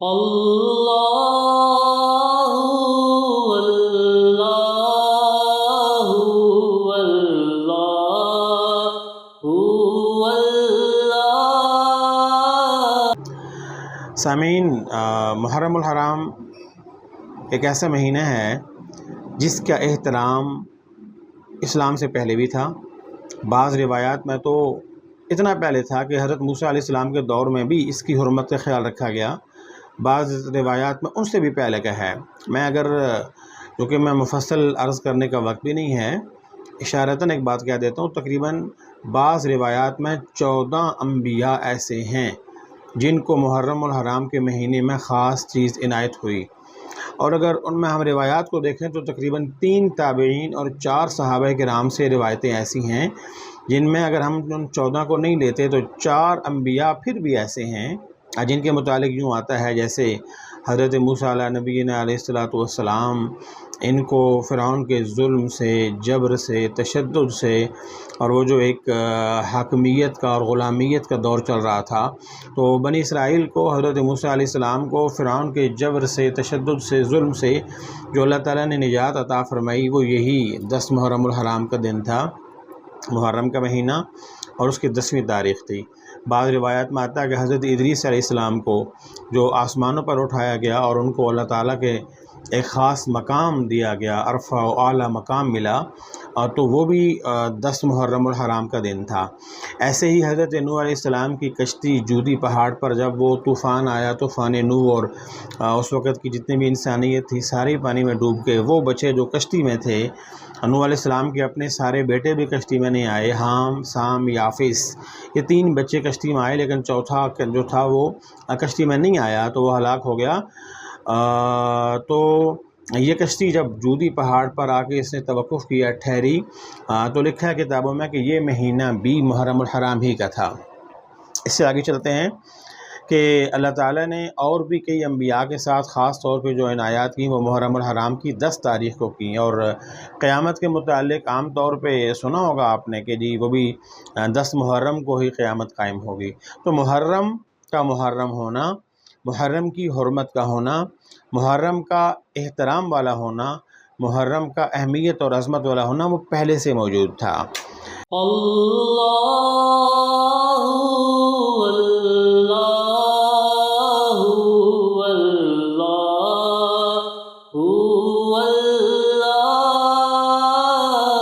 اللہ اللہ اللہ۔ سامعین، محرم الحرام ایک ایسا مہینہ ہے جس کا احترام اسلام سے پہلے بھی تھا۔ بعض روایات میں تو اتنا پہلے تھا کہ حضرت موسیٰ علیہ السلام کے دور میں بھی اس کی حرمت کا خیال رکھا گیا۔ بعض روایات میں ان سے بھی پہلے کا ہے۔ کیونکہ میں مفصل عرض کرنے کا وقت بھی نہیں ہے، اشارتاً ایک بات کہہ دیتا ہوں، تقریباً بعض روایات میں 14 انبیاء ایسے ہیں جن کو محرم الحرام کے مہینے میں خاص چیز عنایت ہوئی، اور اگر ان میں ہم روایات کو دیکھیں تو تقریباً 3 تابعین اور 4 صحابہ کرام سے روایتیں ایسی ہیں جن میں اگر ہم ان 14 کو نہیں لیتے تو 4 انبیاء پھر بھی ایسے ہیں جن کے متعلق یوں آتا ہے جیسے حضرت موسیٰ علیہ نبینا علیہ السلام، ان کو فرعون کے ظلم سے، جبر سے، تشدد سے، اور وہ جو ایک حاکمیت کا اور غلامیت کا دور چل رہا تھا، تو بنی اسرائیل کو، حضرت موسیٰ علیہ السلام کو فرعون کے جبر سے، تشدد سے، ظلم سے جو اللہ تعالیٰ نے نجات عطا فرمائی، وہ یہی 10 محرم الحرام کا دن تھا، محرم کا مہینہ، اور اس کی 10ویں تاریخ تھی۔ بعض روایات میں آتا ہے کہ حضرت ادریس علیہ السلام کو جو آسمانوں پر اٹھایا گیا اور ان کو اللہ تعالیٰ کے ایک خاص مقام دیا گیا، عرفہ و اعلیٰ مقام ملا، تو وہ بھی 10 محرم الحرام کا دن تھا۔ ایسے ہی حضرت نوح علیہ السلام کی کشتی جودی پہاڑ پر جب وہ طوفان آیا، طوفان نوح، اور اس وقت کی جتنی بھی انسانیت تھی ساری پانی میں ڈوب کے وہ بچے جو کشتی میں تھے، نوح علیہ السلام کے اپنے سارے بیٹے بھی کشتی میں نہیں آئے، حام، سام، یافس، یہ 3 بچے کشتی میں آئے، لیکن چوتھا جو تھا وہ کشتی میں نہیں آیا تو وہ ہلاک ہو گیا۔ تو یہ کشتی جب جودی پہاڑ پر آ کے اس نے توقف کیا، ٹھہری، تو لکھا ہے کتابوں میں کہ یہ مہینہ بھی محرم الحرام ہی کا تھا۔ اس سے آگے چلتے ہیں کہ اللہ تعالیٰ نے اور بھی کئی انبیاء کے ساتھ خاص طور پہ جو عنایات کی وہ محرم الحرام کی 10 تاریخ کو کی، اور قیامت کے متعلق عام طور پہ سنا ہوگا آپ نے کہ جی وہ بھی 10 محرم کو ہی قیامت قائم ہوگی۔ تو محرم کا محرم ہونا، محرم کی حرمت کا ہونا، محرم کا احترام والا ہونا، محرم کا اہمیت اور عظمت والا ہونا وہ پہلے سے موجود تھا۔ اللہ